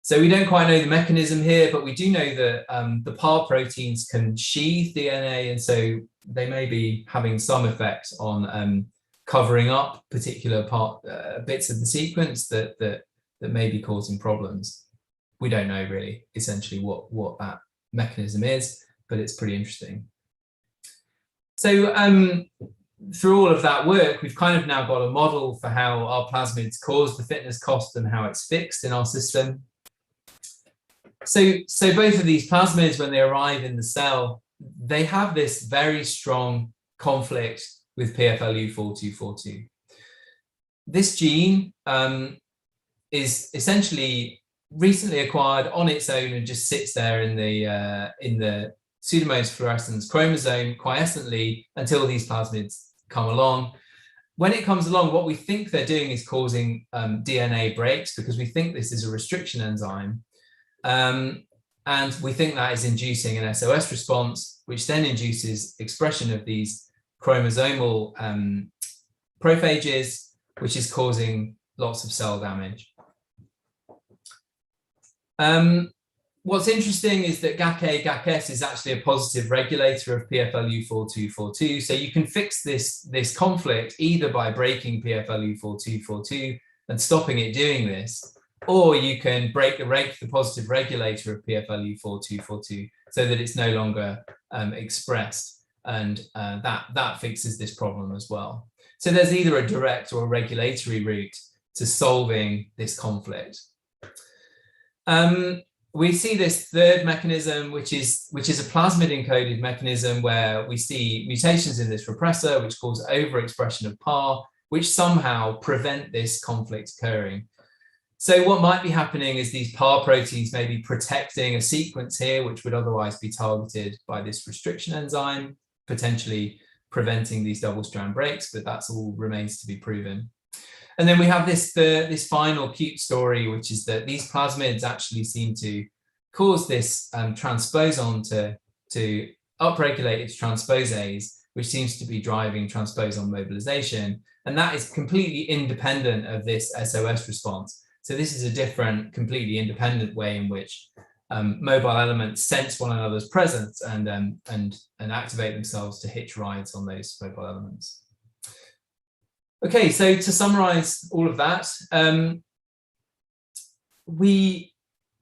So we don't quite know the mechanism here, but we do know that the PAR proteins can sheathe DNA, and so they may be having some effect on covering up particular bits of the sequence that may be causing problems. We don't know really, essentially, what that mechanism is, but it's pretty interesting. So through all of that work, we've kind of now got a model for how our plasmids cause the fitness cost and how it's fixed in our system. So both of these plasmids, when they arrive in the cell, they have this very strong conflict with PFLU4242. This gene is essentially recently acquired on its own and just sits there in the Pseudomonas fluorescens chromosome quiescently until these plasmids come along. When it comes along, what we think they're doing is causing DNA breaks, because we think this is a restriction enzyme. And we think that is inducing an SOS response, which then induces expression of these chromosomal prophages, which is causing lots of cell damage. What's interesting is that GAC-A, GAC-S is actually a positive regulator of PFLU4242. So you can fix this conflict either by breaking PFLU4242 and stopping it doing this, or you can break the positive regulator of PFLU4242 so that it's no longer expressed, and that fixes this problem as well. So there's either a direct or a regulatory route to solving this conflict. We see this third mechanism, which is a plasmid encoded mechanism, where we see mutations in this repressor which cause overexpression of PAR, which somehow prevent this conflict occurring. So what might be happening is these PAR proteins may be protecting a sequence here which would otherwise be targeted by this restriction enzyme, potentially preventing these double strand breaks, but that's all remains to be proven. And then we have this final cute story, which is that these plasmids actually seem to cause this transposon to upregulate its transposase, which seems to be driving transposon mobilization. And that is completely independent of this SOS response. So this is a different, completely independent way in which mobile elements sense one another's presence and activate themselves to hitch rides on those mobile elements. Okay, so to summarize all of that, we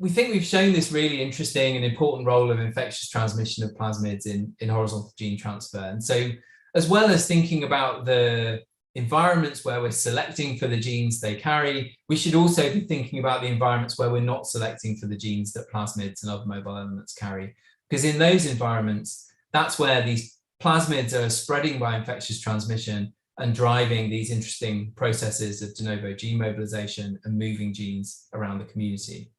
think we've shown this really interesting and important role of infectious transmission of plasmids in horizontal gene transfer. And so, as well as thinking about the environments where we're selecting for the genes they carry, we should also be thinking about the environments where we're not selecting for the genes that plasmids and other mobile elements carry. Because in those environments, that's where these plasmids are spreading by infectious transmission and driving these interesting processes of de novo gene mobilization and moving genes around the community.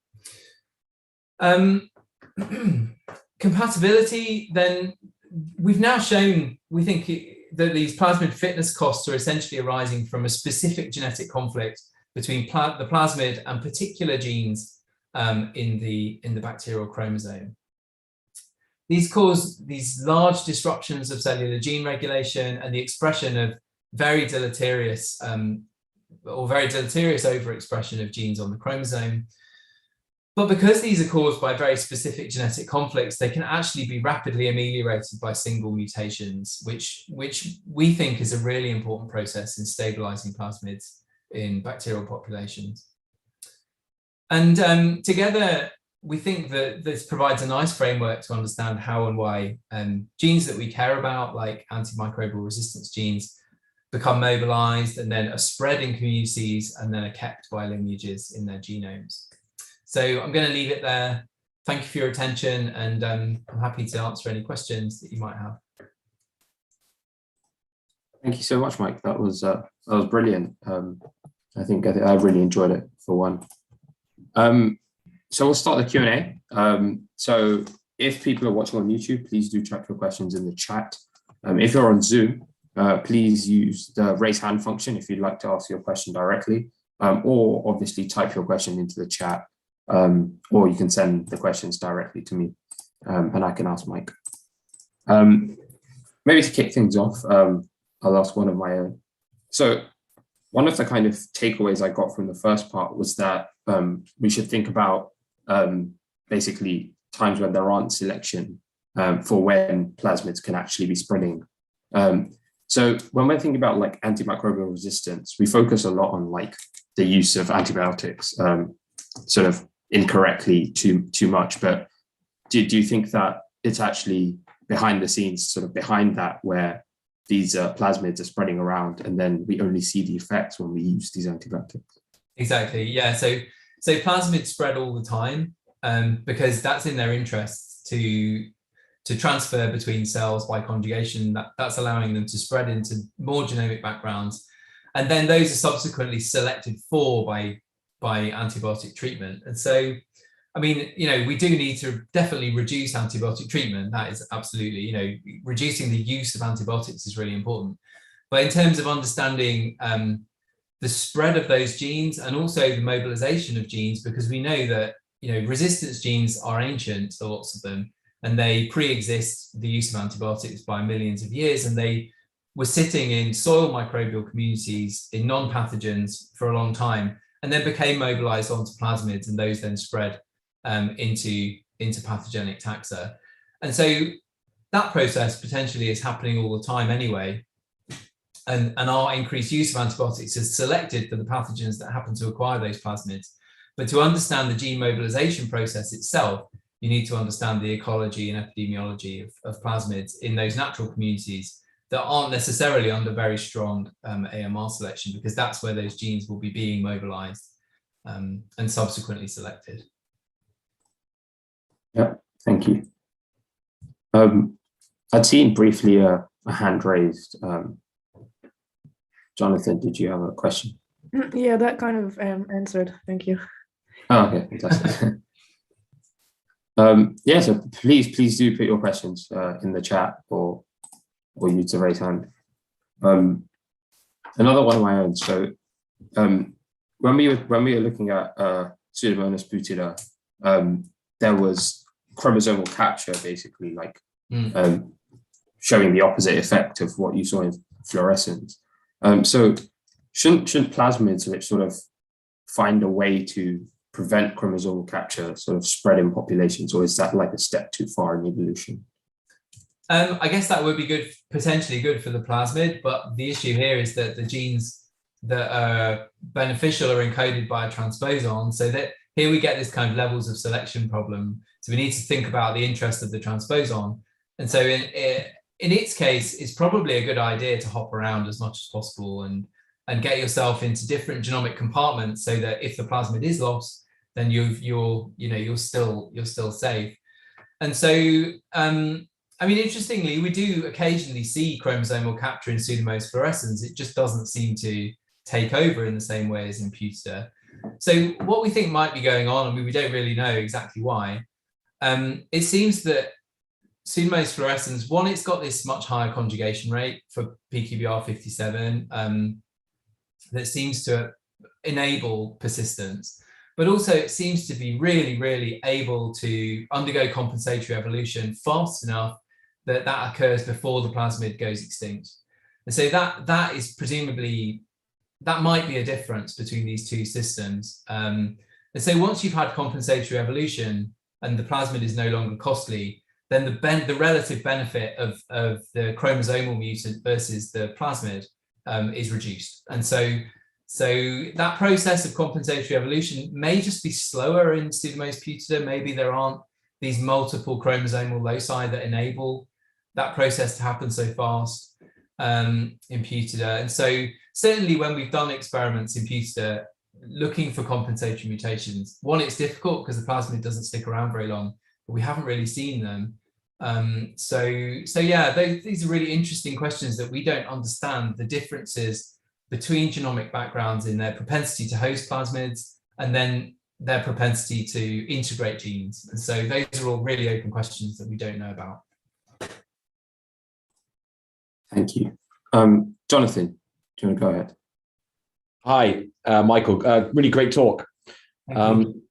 Compatibility, then, we've now shown, we think, that these plasmid fitness costs are essentially arising from a specific genetic conflict between the plasmid and particular genes in the bacterial chromosome. These cause these large disruptions of cellular gene regulation and the expression of very deleterious overexpression of genes on the chromosome. But because these are caused by very specific genetic conflicts, they can actually be rapidly ameliorated by single mutations, which we think is a really important process in stabilizing plasmids in bacterial populations. And together, we think that this provides a nice framework to understand how and why genes that we care about, like antimicrobial resistance genes, become mobilized and then are spread in communities and then are kept by lineages in their genomes. So I'm going to leave it there. Thank you for your attention, and I'm happy to answer any questions that you might have. Thank you so much, Mike. That was brilliant. I think I really enjoyed it, for one. So we'll start the Q&A. So if people are watching on YouTube, please do type your questions in the chat. If you're on Zoom, please use the raise hand function if you'd like to ask your question directly, or obviously type your question into the chat, or you can send the questions directly to me, and I can ask Mike. Maybe to kick things off, I'll ask one of my own. So one of the kind of takeaways I got from the first part was that we should think about basically times when there aren't selection for when plasmids can actually be spreading. So when we're thinking about like antimicrobial resistance, we focus a lot on like the use of antibiotics, sort of incorrectly too much. But do you think that it's actually behind the scenes, sort of behind that, where these plasmids are spreading around, and then we only see the effects when we use these antibiotics? Exactly. Yeah. So plasmids spread all the time. because that's in their interests to transfer between cells by conjugation. That's allowing them to spread into more genomic backgrounds. And then those are subsequently selected for by antibiotic treatment. And so, I mean, we do need to definitely reduce antibiotic treatment. That is absolutely, reducing the use of antibiotics is really important. But in terms of understanding the spread of those genes and also the mobilization of genes, because we know that, resistance genes are ancient, lots of them, and they pre-exist the use of antibiotics by millions of years, and they were sitting in soil microbial communities in non-pathogens for a long time, and then became mobilized onto plasmids, and those then spread into pathogenic taxa. And so that process potentially is happening all the time anyway. And our increased use of antibiotics is selected for the pathogens that happen to acquire those plasmids. But to understand the gene mobilization process itself, you need to understand the ecology and epidemiology of plasmids in those natural communities that aren't necessarily under very strong AMR selection, because that's where those genes will be being mobilized and subsequently selected. Yeah, thank you. I'd seen briefly a hand raised. Jonathan, did you have a question? Yeah, that kind of answered. Thank you. Oh, okay, fantastic. Yeah, so please do put your questions in the chat or use the raise hand. Another one of my own. So when we were looking at Pseudomonas butida, there was chromosomal capture, basically, like showing the opposite effect of what you saw in fluorescence. So shouldn't plasmids sort of find a way to prevent chromosomal capture sort of spread in populations, or is that like a step too far in evolution? I guess that would be good, potentially good for the plasmid, but the issue here is that the genes that are beneficial are encoded by a transposon, so that here we get this kind of levels of selection problem. So we need to think about the interest of the transposon. And so in its case, it's probably a good idea to hop around as much as possible and get yourself into different genomic compartments, so that if the plasmid is lost, then you're still safe. And so I mean, interestingly, we do occasionally see chromosomal capture in Pseudomonas fluorescens. It just doesn't seem to take over in the same way as in Putida. So what we think might be going on, I mean, we don't really know exactly why. It seems that Pseudomonas fluorescens, one, it's got this much higher conjugation rate for PQBR57 that seems to enable persistence, but also it seems to be really, really able to undergo compensatory evolution fast enough that occurs before the plasmid goes extinct. And so that is presumably, that might be a difference between these two systems. And so once you've had compensatory evolution and the plasmid is no longer costly, then the relative benefit of the chromosomal mutant versus the plasmid is reduced. And so that process of compensatory evolution may just be slower in Pseudomonas butida. Maybe there aren't these multiple chromosomal loci that enable that process to happen so fast in Putida. And so certainly when we've done experiments in Putida looking for compensatory mutations, one, it's difficult because the plasmid doesn't stick around very long, but we haven't really seen them. So yeah, these are really interesting questions that we don't understand the differences between genomic backgrounds in their propensity to host plasmids and then their propensity to integrate genes. And so those are all really open questions that we don't know about. Thank you. Jonathan, do you want to go ahead? Hi, Michael. Really great talk.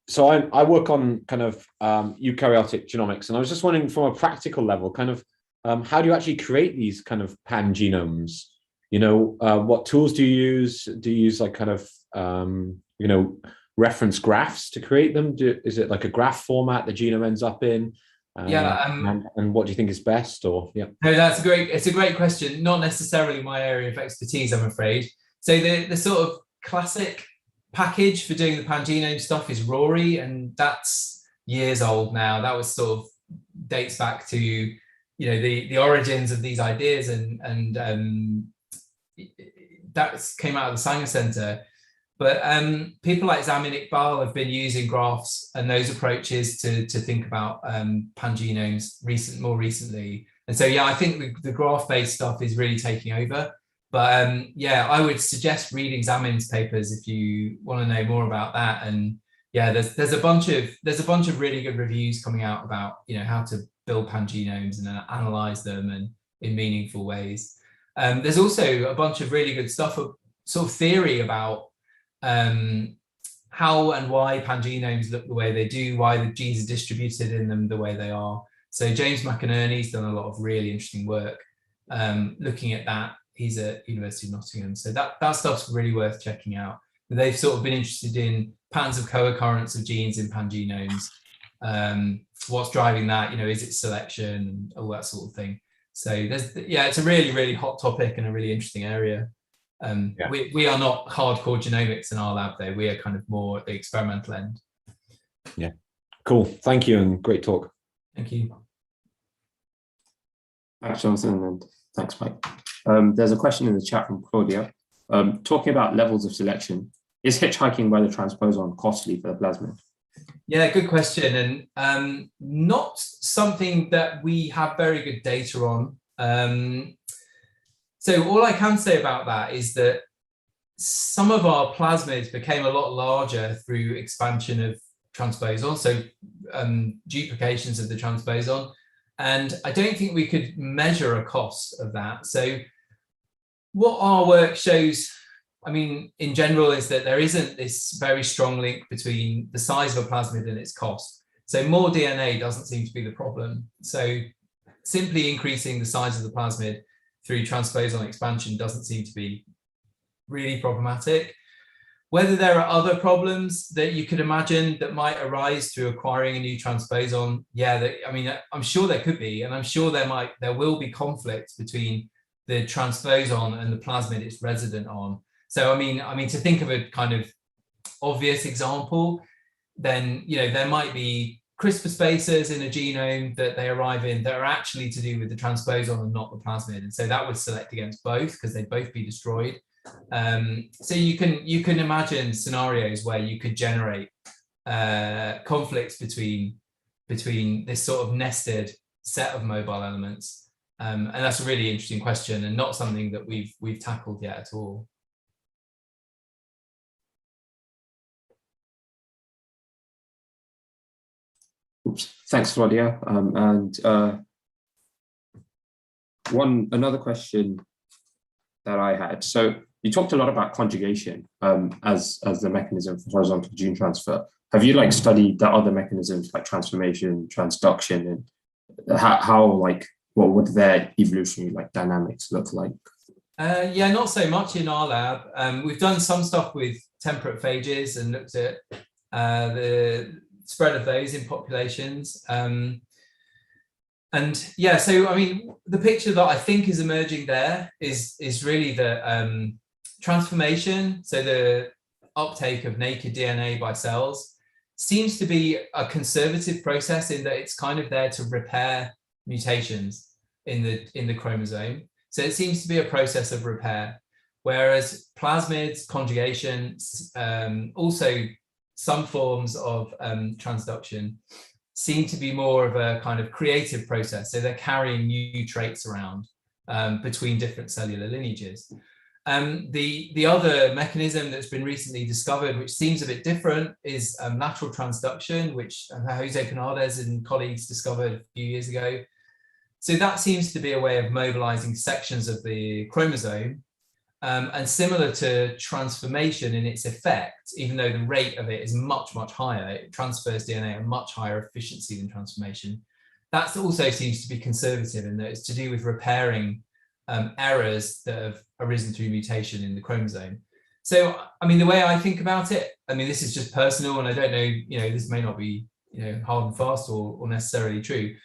So I work on kind of eukaryotic genomics, and I was just wondering, from a practical level, kind of how do you actually create these kind of pangenomes? What tools do you use? Do you use like kind of reference graphs to create them? Is it like a graph format the genome ends up in? And what do you think is best? Or yeah, no, it's a great question. Not necessarily my area of expertise, I'm afraid. So the sort of classic package for doing the pangenome stuff is Rory, and that's years old now. That was sort of dates back to the origins of these ideas, and that came out of the Sanger Center. But people like Zamin Iqbal have been using graphs and those approaches to think about pangenomes more recently. And so, yeah, I think the graph-based stuff is really taking over. But yeah, I would suggest reading Zamin's papers if you want to know more about that. And yeah, there's a bunch of really good reviews coming out about, you know, how to build pangenomes and analyze them and in meaningful ways. There's also a bunch of really good stuff, sort of theory about how and why pangenomes look the way they do, why the genes are distributed in them the way they are. So James McInerney's done a lot of really interesting work looking at that. He's at University of Nottingham. So that stuff's really worth checking out. They've sort of been interested in patterns of co-occurrence of genes in pangenomes. What's driving that? You know, is it selection and all that sort of thing? So it's a really, really hot topic and a really interesting area. We are not hardcore genomics in our lab, though. We are kind of more at the experimental end. Yeah, cool. Thank you, and great talk. Thank you. Thanks, Jonathan, and thanks, Mike. There's a question in the chat from Claudia. Talking about levels of selection, is hitchhiking by the transposon costly for the plasmid? Yeah, good question, and not something that we have very good data on. So all I can say about that is that some of our plasmids became a lot larger through expansion of transposon, so duplications of the transposon, and I don't think we could measure a cost of that. So what our work shows, I mean, in general, is that there isn't this very strong link between the size of a plasmid and its cost. So more DNA doesn't seem to be the problem. So simply increasing the size of the plasmid through transposon expansion doesn't seem to be really problematic. Whether there are other problems that you could imagine that might arise through acquiring a new transposon, yeah, I mean, I'm sure there could be, and I'm sure there will be conflict between the transposon and the plasmid it's resident on. So I mean, to think of a kind of obvious example, then, you know, there might be CRISPR spacers in a genome that they arrive in that are actually to do with the transposon and not the plasmid, and so that would select against both because they'd both be destroyed. So you can imagine scenarios where you could generate conflicts between this sort of nested set of mobile elements, and that's a really interesting question and not something that we've tackled yet at all. Oops. Thanks, Claudia. Another question that I had. So you talked a lot about conjugation as the mechanism for horizontal gene transfer. Have you studied the other mechanisms like transformation, transduction, and how what would their evolutionary dynamics look like? Yeah, not so much in our lab. We've done some stuff with temperate phages and looked at the spread of those in populations. And yeah, so I mean, the picture that I think is emerging there is really the transformation, so the uptake of naked DNA by cells, seems to be a conservative process in that it's kind of there to repair mutations in the chromosome. So it seems to be a process of repair, whereas plasmids, conjugation, also some forms of transduction seem to be more of a kind of creative process. So they're carrying new traits around between different cellular lineages. The other mechanism that's been recently discovered, which seems a bit different, is lateral transduction, which Jose Canales and colleagues discovered a few years ago. So that seems to be a way of mobilizing sections of the chromosome, and similar to transformation in its effect, even though the rate of it is much, much higher, it transfers DNA at a much higher efficiency than transformation. That also seems to be conservative in that it's to do with repairing errors that have arisen through mutation in the chromosome. So, I mean, the way I think about it, I mean, this is just personal, and I don't know, this may not be, hard and fast or necessarily true.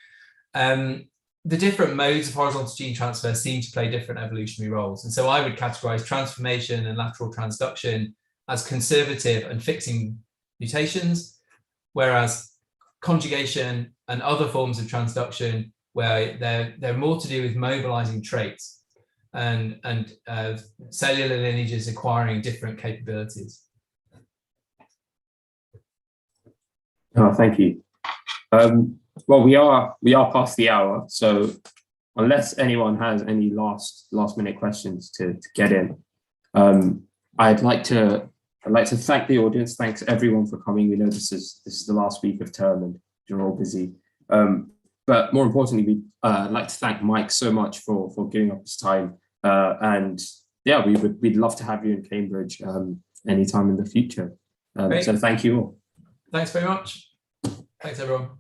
The different modes of horizontal gene transfer seem to play different evolutionary roles. And so I would categorize transformation and lateral transduction as conservative and fixing mutations, whereas conjugation and other forms of transduction, where they're more to do with mobilizing traits and cellular lineages acquiring different capabilities. Oh, thank you. Well, we are past the hour, so unless anyone has any last minute questions to get in, I'd like to thank the audience. Thanks everyone for coming. We know this is the last week of term and you're all busy. But more importantly, we'd like to thank Mike so much for giving up his time. And yeah, we'd love to have you in Cambridge anytime in the future. So thank you all. Thanks very much. Thanks, everyone.